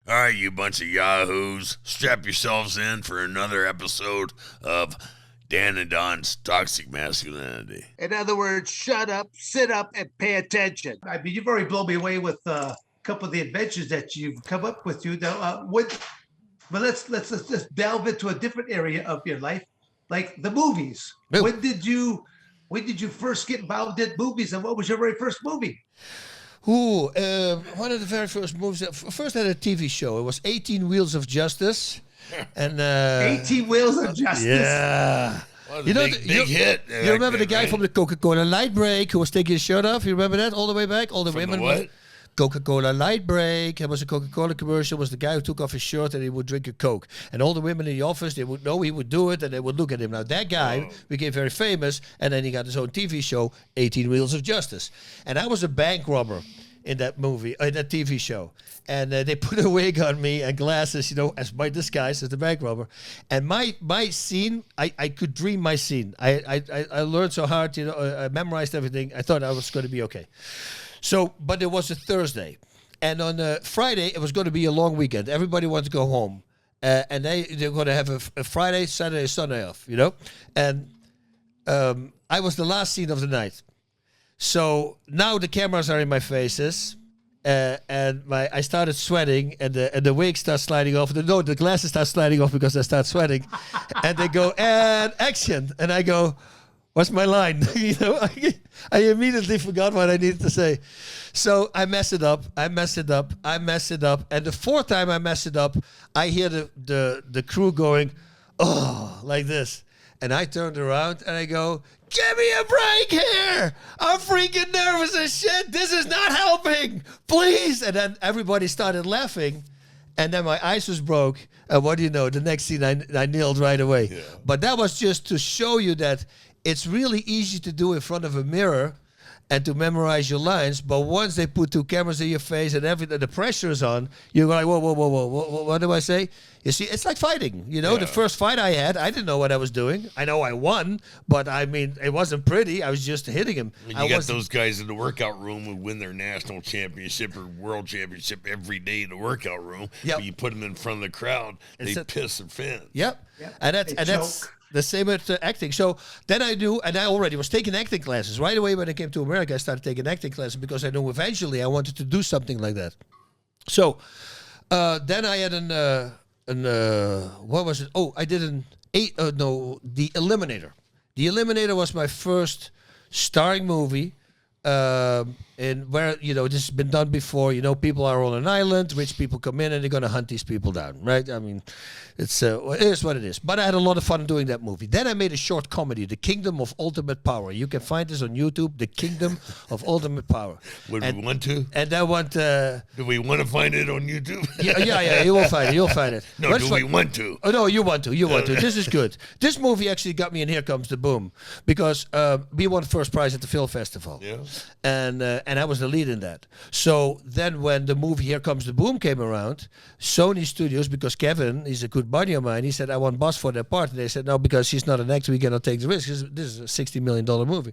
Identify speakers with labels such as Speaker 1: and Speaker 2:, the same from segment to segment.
Speaker 1: All right, you bunch of yahoos, strap yourselves in for another episode of Dan and Don's Toxic Masculinity.
Speaker 2: In other words, shut up, sit up, and pay attention.
Speaker 3: I mean, you've already blown me away with a couple of the adventures that you've come up with. But let's just delve into a different area of your life, like the movies.
Speaker 4: Ooh.
Speaker 3: When did you first get involved in movies, and what was your very first movie?
Speaker 4: One of the very first movies. First, I had a TV show. It was 18 Wheels of Justice, and
Speaker 3: 18 Wheels of Justice.
Speaker 4: Yeah.
Speaker 1: Well,
Speaker 4: You know,
Speaker 1: big hit.
Speaker 4: You remember the guy from the Coca-Cola Light Break who was taking his shirt off? You remember that all the way back? All the
Speaker 1: From the
Speaker 4: women.
Speaker 1: what?
Speaker 4: Coca-Cola Light Break. It was a Coca-Cola commercial. It was the guy who took off his shirt and he would drink a Coke. And all the women in the office, they would know he would do it and they would look at him. Now, that guy became very famous and then he got his own TV show, 18 Wheels of Justice. And I was a bank robber in that movie, in that TV show. And they put a wig on me and glasses, as my disguise as the bank robber. And my scene, I could dream my scene. I learned so hard, I memorized everything. I thought I was going to be okay. So, but it was a Thursday. And on Friday, it was going to be a long weekend. Everybody wanted to go home. And they're going to have a Friday, Saturday, Sunday off, And I was the last scene of the night. So now the cameras are in my faces. And I started sweating, and the wig starts sliding off. The glasses start sliding off because I start sweating. And they go, and action. And I go, what's my line? I immediately forgot what I needed to say. So I mess it up. And the fourth time I mess it up, I hear the crew going, oh, like this. And I turned around and I go, give me a break here. I'm freaking nervous as shit. This is not helping. Please. And then everybody started laughing. And then my ice was broke. And what do you know? The next scene I nailed right away. Yeah. But that was just to show you that it's really easy to do in front of a mirror and to memorize your lines. But once they put two cameras in your face and everything, the pressure is on, you're like, whoa, what do I say? You see, it's like fighting. The first fight I had, I didn't know what I was doing. I know I won, but I mean, it wasn't pretty. I was just hitting him.
Speaker 1: You got those guys in the workout room who win their national championship or world championship every day in the workout room.
Speaker 4: Yep.
Speaker 1: But you put them in front of the crowd, they piss their fans.
Speaker 4: Yep. And that's the same with acting. So then I already was taking acting classes. Right away when I came to America, I started taking acting classes because I knew eventually I wanted to do something like that. So then I had what was it? Oh, I did The Eliminator. The Eliminator was my first starring movie. And where, this has been done before, people are on an island, rich people come in and they're going to hunt these people down, right? I mean, it is what it is. But I had a lot of fun doing that movie. Then I made a short comedy, The Kingdom of Ultimate Power. You can find this on YouTube, The Kingdom of Ultimate Power.
Speaker 1: We want to?
Speaker 4: And I want...
Speaker 1: Do we want to find it on YouTube?
Speaker 4: Yeah, you will find it. You'll find it.
Speaker 1: No, we want to?
Speaker 4: Oh, no, you want to. This is good. This movie actually got me in Here Comes the Boom because we won first prize at the film festival.
Speaker 1: Yeah.
Speaker 4: And I was the lead in that. So then when the movie Here Comes the Boom came around, Sony Studios, because Kevin, he's a good buddy of mine, he said, I want Bas for that part. And they said, no, because he's not an actor, we cannot take the risk. This is a $60 million movie.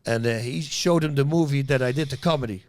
Speaker 4: And he showed him the movie that I did, the comedy,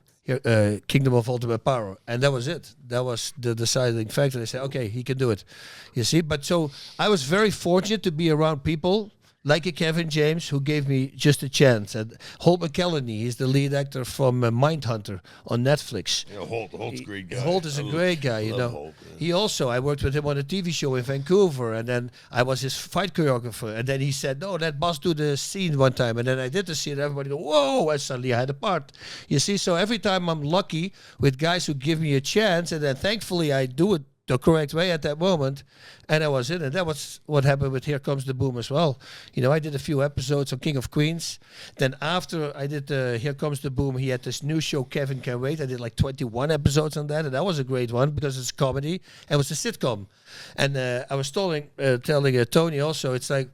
Speaker 4: Kingdom of Ultimate Power. And that was it. That was the deciding factor. They said, okay, he can do it. You see? But so I was very fortunate to be around people like a Kevin James, who gave me just a chance. And Holt McElhenney, he's the lead actor from Mindhunter on Netflix.
Speaker 1: Yeah, Holt's a great guy.
Speaker 4: Holt is a great guy,
Speaker 1: Holt, yeah.
Speaker 4: He also, I worked with him on a TV show in Vancouver, and then I was his fight choreographer. And then he said, no, let Bas do the scene one time. And then I did the scene, and everybody go, whoa, and suddenly I had a part. You see, so every time I'm lucky with guys who give me a chance, and then thankfully I do it the correct way at that moment, and I was in it. That was what happened with Here Comes the Boom as well. I did a few episodes on King of Queens. Then after I did Here Comes the Boom, he had this new show, Kevin Can Wait. I did like 21 episodes on that, and that was a great one because it's comedy and it was a sitcom. And I was telling Tony also, it's like,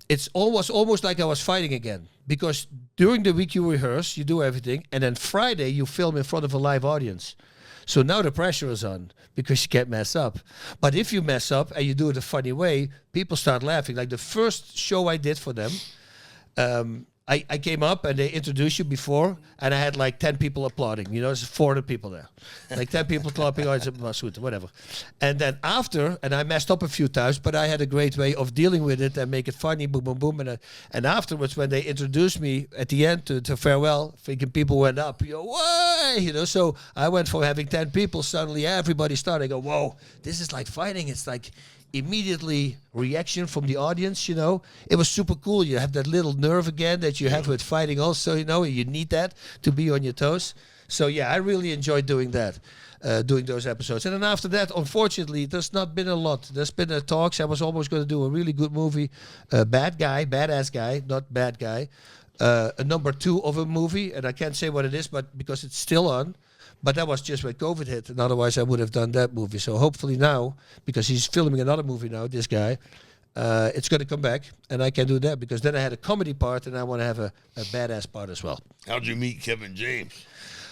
Speaker 4: it's almost like I was fighting again, because during the week you rehearse, you do everything, and then Friday you film in front of a live audience. So now the pressure is on because you can't mess up. But if you mess up and you do it a funny way, people start laughing. Like the first show I did for them, I came up and they introduced you before, and I had like 10 people applauding. You know, there's 400 people there. Like 10 people clapping, oh, it's a Bas Rutten, whatever. And then after, and I messed up a few times, but I had a great way of dealing with it and make it funny, boom, boom, boom. And afterwards, when they introduced me at the end to farewell, thinking people went up, way, so I went from having 10 people, suddenly everybody started. I go, whoa, this is like fighting. It's like immediately reaction from the audience, It was super cool. You have that little nerve again that you have with fighting also, you need that to be on your toes. So yeah, I really enjoyed doing that, doing those episodes. And then after that, unfortunately, there's not been a lot. There's been talks. I was almost going to do a really good movie, badass guy, not bad guy, a number 2 of a movie, and I can't say what it is, but because it's still on. But that was just when COVID hit, and otherwise I would have done that movie. So hopefully now, because he's filming another movie now, this guy, it's going to come back, and I can do that, because then I had a comedy part, and I want to have a badass part as well.
Speaker 1: How'd you meet Kevin James?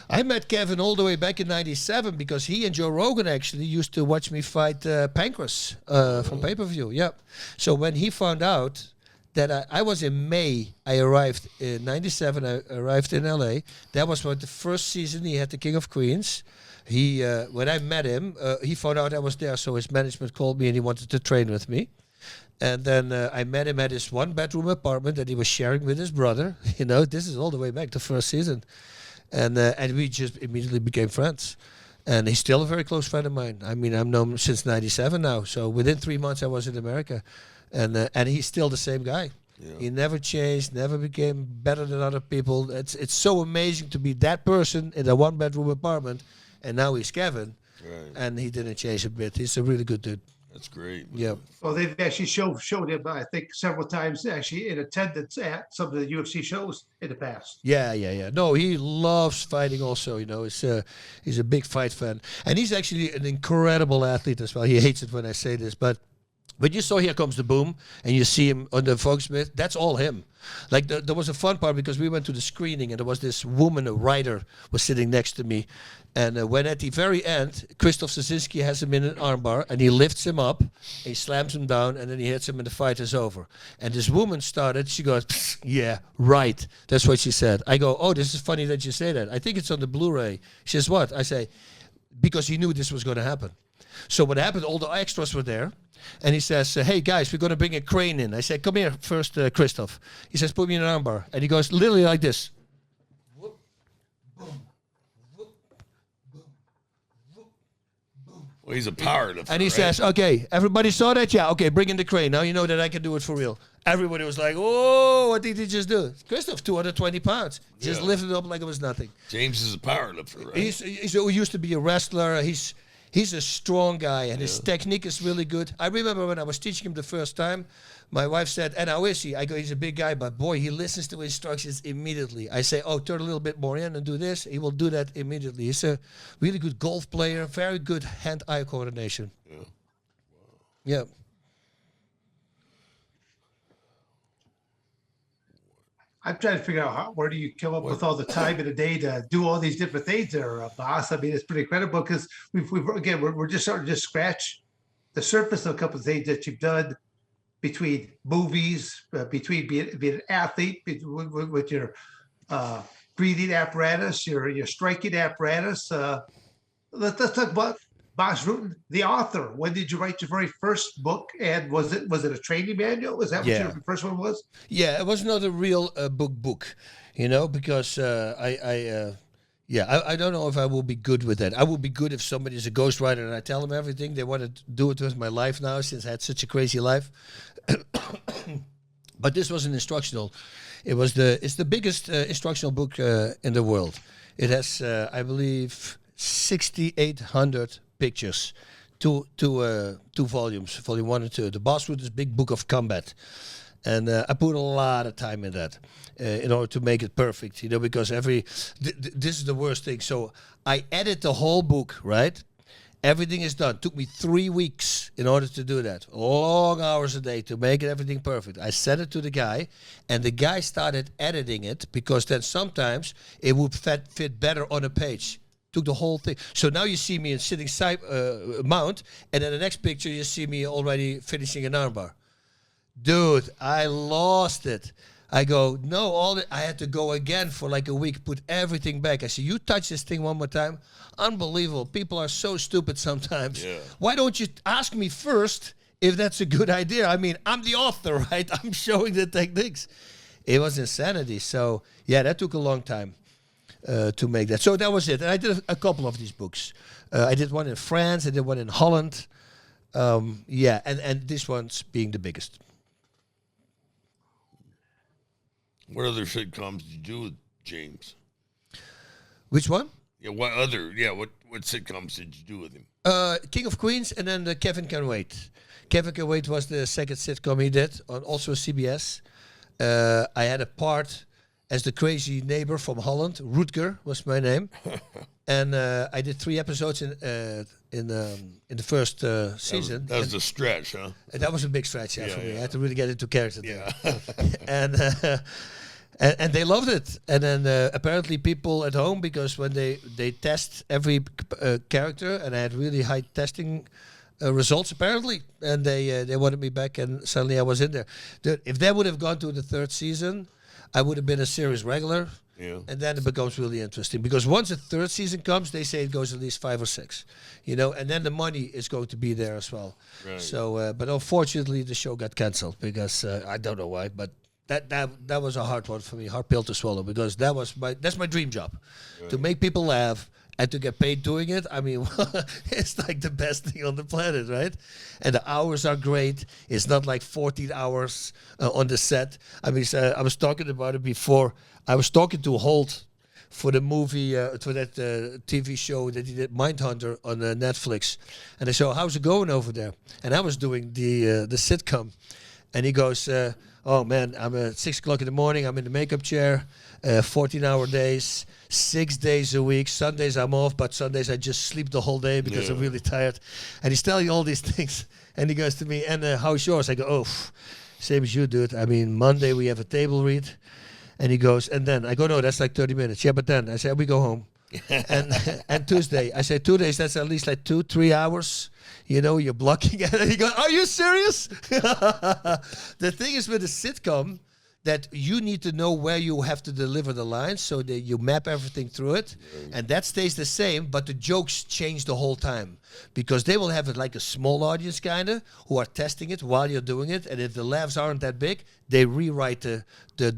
Speaker 4: I met Kevin all the way back in '97 because he and Joe Rogan actually used to watch me fight Pancrase from pay-per-view. Yeah. So when he found out that I was in May, I arrived in '97. I arrived in LA. That was what the first season he had the King of Queens. He when I met him, he found out I was there, so his management called me and he wanted to train with me. And then I met him at his 1-bedroom apartment that he was sharing with his brother. This is all the way back to first season, and we just immediately became friends. And he's still a very close friend of mine. I mean, I've known him since '97 now. So within 3 months, I was in America. And he's still the same guy. Yeah. He never changed, never became better than other people. It's so amazing to be that person in a 1-bedroom apartment, and now he's Kevin, right. And he didn't change a bit. He's a really good dude.
Speaker 1: That's great.
Speaker 4: Yeah.
Speaker 3: Well, they've actually showed him, I think, several times actually in attendance at some of the UFC shows in the past.
Speaker 4: Yeah. No, he loves fighting also, he's a big fight fan. And he's actually an incredible athlete as well. He hates it when I say this, but when you saw Here Comes the Boom and you see him on the Volksmith, that's all him. Like there was a fun part because we went to the screening and there was this woman, a writer, was sitting next to me. And when at the very end, Krzysztof Szyszynski has him in an armbar and he lifts him up, he slams him down, and then he hits him and the fight is over. And this woman started, she goes, yeah, right. That's what she said. I go, oh, this is funny that you say that. I think it's on the Blu-ray. She says, what? I say, because he knew this was going to happen. So what happened, all the extras were there. And he says, hey, guys, we're going to bring a crane in. I said, come here first, Krzysztof. He says, put me in an armbar. And he goes literally like this. Whoop, boom, whoop, boom, whoop, boom.
Speaker 1: Well, he's a powerlifter.
Speaker 4: And he says, okay, everybody saw that? Yeah, okay, bring in the crane. Now you know that I can do it for real. Everybody was like, oh, what did he just do? Krzysztof, 220 pounds. Just lifted it up like it was nothing.
Speaker 1: James is a powerlifter, right?
Speaker 4: He used to be a wrestler. He's a strong guy, and his technique is really good. I remember when I was teaching him the first time, my wife said, and how is he? I go, he's a big guy, but boy, he listens to instructions immediately. I say, oh, turn a little bit more in and do this. He will do that immediately. He's a really good golf player, very good hand-eye coordination. Yeah. Wow. Yeah.
Speaker 3: I'm trying to figure out where do you come up with all the time in the day to do all these different things there, Bas. I mean, it's pretty incredible because we're just starting to just scratch the surface of a couple of things that you've done between movies, between being an athlete, with your breathing apparatus, your striking apparatus. Let's talk about Bas Rutten, the author. When did you write your very first book? And was it a training manual? Was that what your first one was?
Speaker 4: Yeah, it was not a real book, because I don't know if I will be good with that. I will be good if somebody's a ghostwriter and I tell them everything. They want to do it with my life now since I had such a crazy life. But this was an instructional. It's the biggest instructional book in the world. It has, I believe, 6,800 pictures, two volumes, volume 1 and 2. The Bas Rutten's Big Book of Combat, and I put a lot of time in that in order to make it perfect. Because this is the worst thing. So I edit the whole book, right? Everything is done. Took me 3 weeks in order to do that. Long hours a day to make everything perfect. I sent it to the guy, and the guy started editing it because then sometimes it would fit better on a page. Took the whole thing. So now you see me in sitting side mount, and in the next picture you see me already finishing an armbar. Dude, I lost it. I go, no, I had to go again for like a week, put everything back. I said, you touch this thing one more time? Unbelievable. People are so stupid sometimes.
Speaker 1: Yeah.
Speaker 4: Why don't you ask me first if that's a good idea? I mean, I'm the author, right? I'm showing the techniques. It was insanity. So, yeah, that took a long time to make that. So that was it. And I did a couple of these books. I did one in France. I did one in Holland. Yeah, and this one's being the biggest.
Speaker 1: What other sitcoms did you do with James?
Speaker 4: Which one?
Speaker 1: Yeah, what sitcoms did you do with him?
Speaker 4: King of Queens, and then Kevin Can Wait. Kevin Can Wait was the second sitcom he did, on also CBS. I had a part as the crazy neighbor from Holland. Rutger was my name. And I did 3 episodes in the first season.
Speaker 1: That was a stretch, huh?
Speaker 4: And that was a big stretch for me. I had to really get into character there.
Speaker 1: Yeah.
Speaker 4: And they loved it. And then apparently people at home, because when they test every character, and I had really high testing results apparently, and they wanted me back, and suddenly I was in there. If they would have gone to the 3rd season, I would have been a series regular.
Speaker 1: Yeah.
Speaker 4: And then it becomes really interesting, because once the 3rd season comes, they say it goes at least 5 or 6, and then the money is going to be there as well.
Speaker 1: Right.
Speaker 4: So, but unfortunately, the show got canceled because I don't know why, but that was a hard one for me, hard pill to swallow, because that's my dream job, to make people laugh and to get paid doing it. I mean, it's like the best thing on the planet, right? And the hours are great. It's not like 14 hours on the set. I mean, I was talking about it before. I was talking to Holt for the movie, for that TV show that he did, Mindhunter, on Netflix. And I said, how's it going over there? And I was doing the sitcom. And he goes, oh man, I'm at 6 o'clock in the morning. I'm in the makeup chair, 14-hour days, 6 days a week. Sundays I'm off, but Sundays I just sleep the whole day because I'm really tired. And he's telling all these things. And he goes to me, and how's yours? I go, same as you, dude. I mean, Monday we have a table read. And he goes, and then I go, no, that's like 30 minutes. Yeah, but then I said, we go home. and Tuesday, I said, 2 days, that's at least like 2-3 hours. You're blocking it. And he goes, are you serious? The thing is with a sitcom that you need to know where you have to deliver the lines, so that you map everything through it. And that stays the same, but the jokes change the whole time, because they will have it like a small audience kind of who are testing it while you're doing it. And if the laughs aren't that big, they rewrite the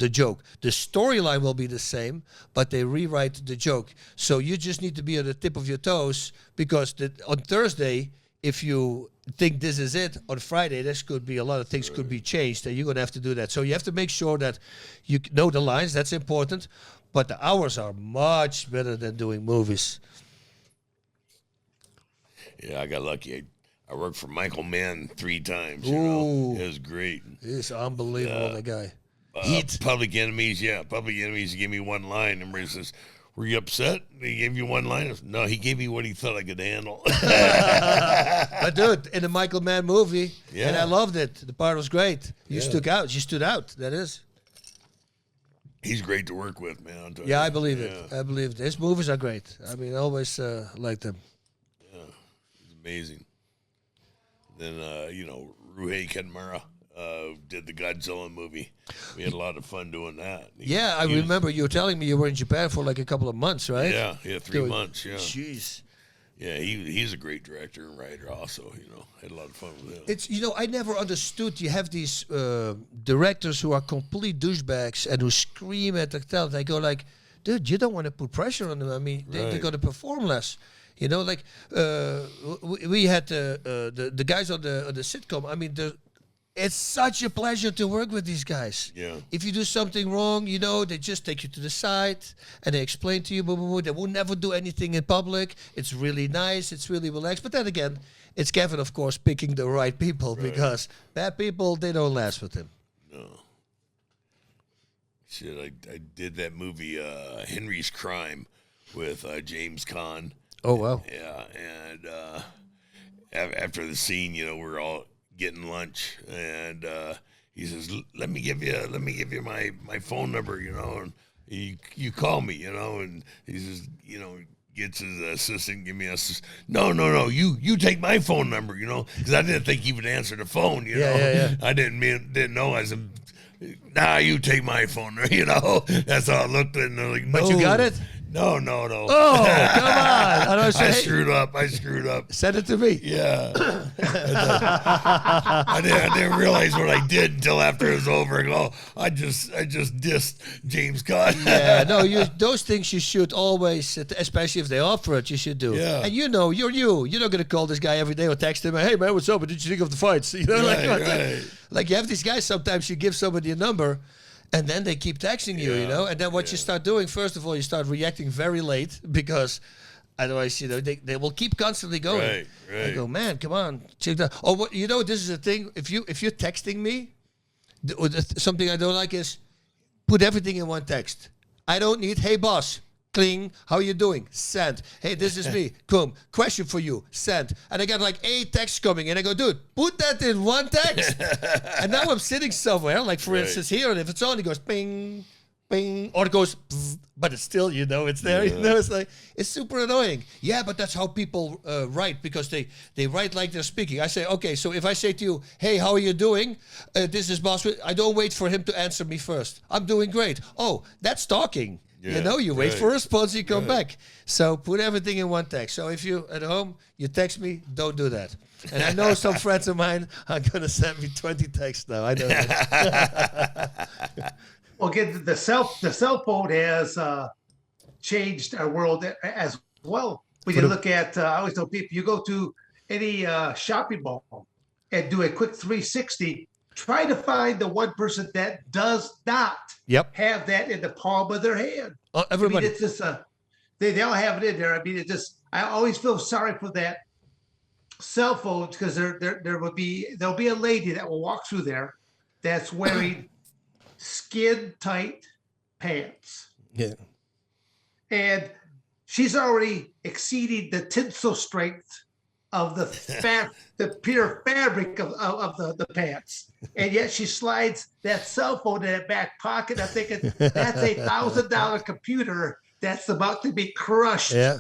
Speaker 4: joke. The storyline will be the same, but they rewrite the joke. So you just need to be on the tip of your toes, because on Thursday, if you think this is it, on Friday, this could be a lot of things could be changed, and you're going to have to do that. So you have to make sure that you know the lines. That's important. But the hours are much better than doing movies.
Speaker 1: Yeah, I got lucky. I worked for Michael Mann 3 times.
Speaker 4: Ooh.
Speaker 1: It was great.
Speaker 4: It's unbelievable, that guy.
Speaker 1: Public Enemies, Public Enemies, he gave me one line. And Maria says, were you upset? He gave you one line? No, he gave me what he thought I could handle.
Speaker 4: But dude, in the Michael Mann movie, and I loved it. The part was great. You stood out. You stood out. That is.
Speaker 1: He's great to work with, man.
Speaker 4: Yeah, I believe it. I believe it. His movies are great. I mean, I always liked them.
Speaker 1: Yeah, he's amazing. Then, Ruhei Kenmara did the Godzilla movie. We had a lot of fun doing that.
Speaker 4: I remember you were telling me you were in Japan for like a couple of months, right?
Speaker 1: Yeah, 3 months, yeah.
Speaker 4: Jeez.
Speaker 1: Yeah, he's a great director and writer also, Had a lot of fun with him.
Speaker 4: It's, I never understood. You have these directors who are complete douchebags and who scream at the talent. I go like, dude, you don't want to put pressure on them. I mean, they're going to perform less. We had the guys on the sitcom. I mean, it's such a pleasure to work with these guys.
Speaker 1: Yeah.
Speaker 4: If you do something wrong, they just take you to the side and they explain to you. They will never do anything in public. It's really nice. It's really relaxed. But then again, it's Kevin, of course, picking the right people, because bad people, they don't last with him.
Speaker 1: No. Shit, I did that movie, Henry's Crime, with James Caan.
Speaker 4: Oh, wow.
Speaker 1: Yeah, and after the scene, we're all getting lunch, and he says, "Let me give you my phone number, and you call me, and he says, gets his assistant, give me a, no, you take my phone number, because I didn't think he would answer the phone,
Speaker 4: Yeah.
Speaker 1: I didn't know. I said, nah, you take my phone. You know, that's how it looked. And they're like, no.
Speaker 4: But you got it?
Speaker 1: No.
Speaker 4: Oh, come on. And I said,
Speaker 1: I
Speaker 4: hey,
Speaker 1: screwed up.
Speaker 4: send it to me.
Speaker 1: Yeah. I didn't realize what I did until after it was over. I just dissed James Caan.
Speaker 4: Yeah, no, those things you should always, especially if they offer it, you should do.
Speaker 1: Yeah.
Speaker 4: And you're you. You're not going to call this guy every day or text him, hey, man, what's up? What did you think of the fights? You know,
Speaker 1: Right.
Speaker 4: like you have these guys, sometimes you give somebody a number, and then they keep texting you, you know? And then what you start doing, first of all, you start reacting very late because otherwise, you know, they will keep constantly going.
Speaker 1: Right.
Speaker 4: I go, man, come on, check that. Oh, what, you know, this is a thing. If you're texting me, something I don't like is put everything in one text. I don't need, hey, boss, cling, how you doing? Send. Hey, this is me. Come. Question for you. Send. And I got like 8 texts coming, and I go, dude, put that in one text. And now I'm sitting somewhere, like for instance here, and if it's on, it goes ping, ping, or it goes, bzz, but it's still, you know, it's there. You know, it's like, it's super annoying. Yeah, but that's how people write, because they write like they're speaking. I say, okay, so if I say to you, hey, how are you doing? This is Bas Rutten. I don't wait for him to answer me first. I'm doing great. Oh, that's talking. You know, you wait for a response, you come back. So put everything in one text. So if you at home, you text me, don't do that. And I know some friends of mine are going to send me 20 texts now. I know that.
Speaker 3: Well, again, the cell phone has changed our world as well. When you look at, I always tell people, you go to any shopping mall and do a quick 360, try to find the one person that does not have that in the palm of their hand.
Speaker 4: Everybody.
Speaker 3: I mean, it's just, they all have it in there. I mean, I always feel sorry for that cell phones, because there'll be a lady that will walk through there that's wearing skin tight pants.
Speaker 4: Yeah.
Speaker 3: And she's already exceeding the tensile strength of the pure fabric of the pants. And yet she slides that cell phone in that back pocket. I'm thinking that's $1,000 computer that's about to be crushed.
Speaker 4: Yeah.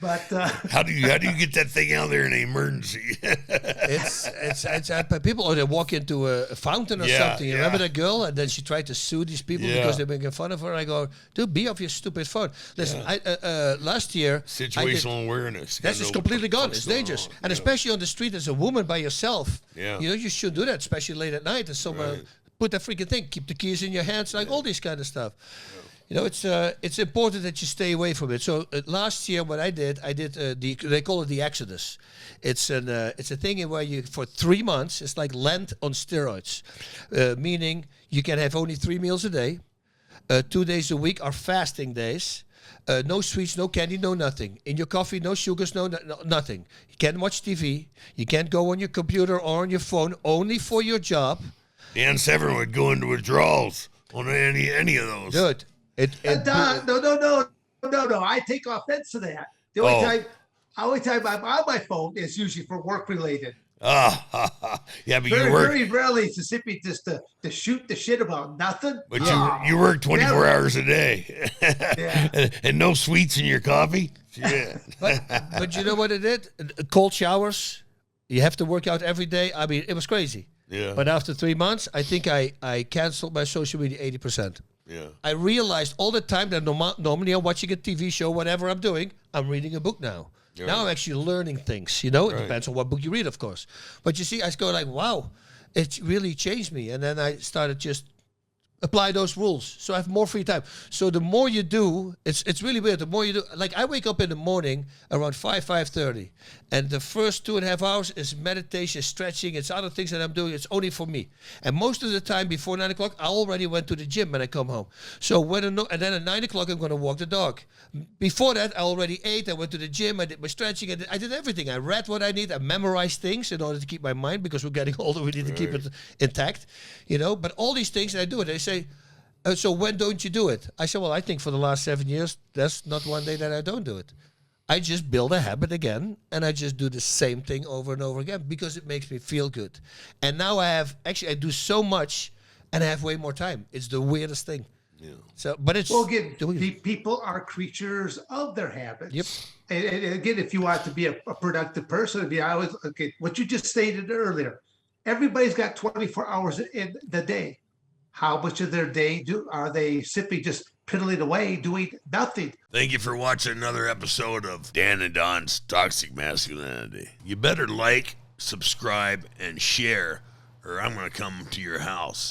Speaker 3: But
Speaker 1: how do you get that thing out there in an emergency?
Speaker 4: it's people, or they walk into a fountain or something. You remember that girl? And then she tried to sue these people because they're making fun of her. And I go, dude, be off your stupid phone. Listen, last year,
Speaker 1: situational awareness.
Speaker 4: That's just completely gone. It's dangerous, and especially on the street as a woman by yourself.
Speaker 1: Yeah.
Speaker 4: You know, you should do that, especially late at night. And someone put that freaking thing, keep the keys in your hands, like all this kind of stuff. You know, it's important that you stay away from it. So last year, what I did they call it the Exodus. It's a thing in where you, for 3 months, it's like Lent on steroids, meaning you can have only 3 meals a day. 2 days a week are fasting days. No sweets, no candy, no nothing. In your coffee, no sugars, no nothing. You can't watch TV. You can't go on your computer or on your phone, only for your job.
Speaker 1: Dan Severn would go into withdrawals on any of those.
Speaker 4: Dude.
Speaker 3: No. I take offense to that. The only time I'm on my phone is usually for work related.
Speaker 1: Yeah, but you work
Speaker 3: very rarely to simply just to shoot the shit about nothing.
Speaker 1: But you work 24 hours a day, and no sweets in your coffee. Yeah.
Speaker 4: But you know what it is? Cold showers. You have to work out every day. I mean, it was crazy.
Speaker 1: Yeah.
Speaker 4: But after 3 months, I think I canceled my social media 80%.
Speaker 1: Yeah.
Speaker 4: I realized all the time that normally I'm watching a TV show, whatever I'm doing, I'm reading a book now.
Speaker 1: Right.
Speaker 4: Now I'm actually learning things, you know? It depends on what book you read, of course. But you see, I go like, wow, it really changed me. And then I started just apply those rules. So I have more free time. So the more you do, it's really weird. The more you do, like I wake up in the morning around 5:30. And the first 2.5 hours is meditation, stretching. It's other things that I'm doing. It's only for me. And most of the time before 9 o'clock, I already went to the gym when I come home. So and then at 9 o'clock, I'm going to walk the dog. Before that, I already ate. I went to the gym. I did my stretching. I did everything. I read what I need. I memorized things in order to keep my mind, because we're getting older. We need to keep it intact, you know. But all these things, and I do it. They say, so when don't you do it? I said, well, I think for the last 7 years, there's not one day that I don't do it. I just build a habit again, and I just do the same thing over and over again because it makes me feel good. And now I do so much, and I have way more time. It's the weirdest thing. Yeah. So, but it's
Speaker 3: again, people are creatures of their habits.
Speaker 4: Yep.
Speaker 3: And again, if you want to be a productive person, what you just stated earlier, everybody's got 24 hours in the day. how much of their day are they simply just piddling away doing nothing?
Speaker 1: Thank you for watching another episode of Dan and Don's Toxic Masculinity. You better like, subscribe, and share, or I'm going to come to your house.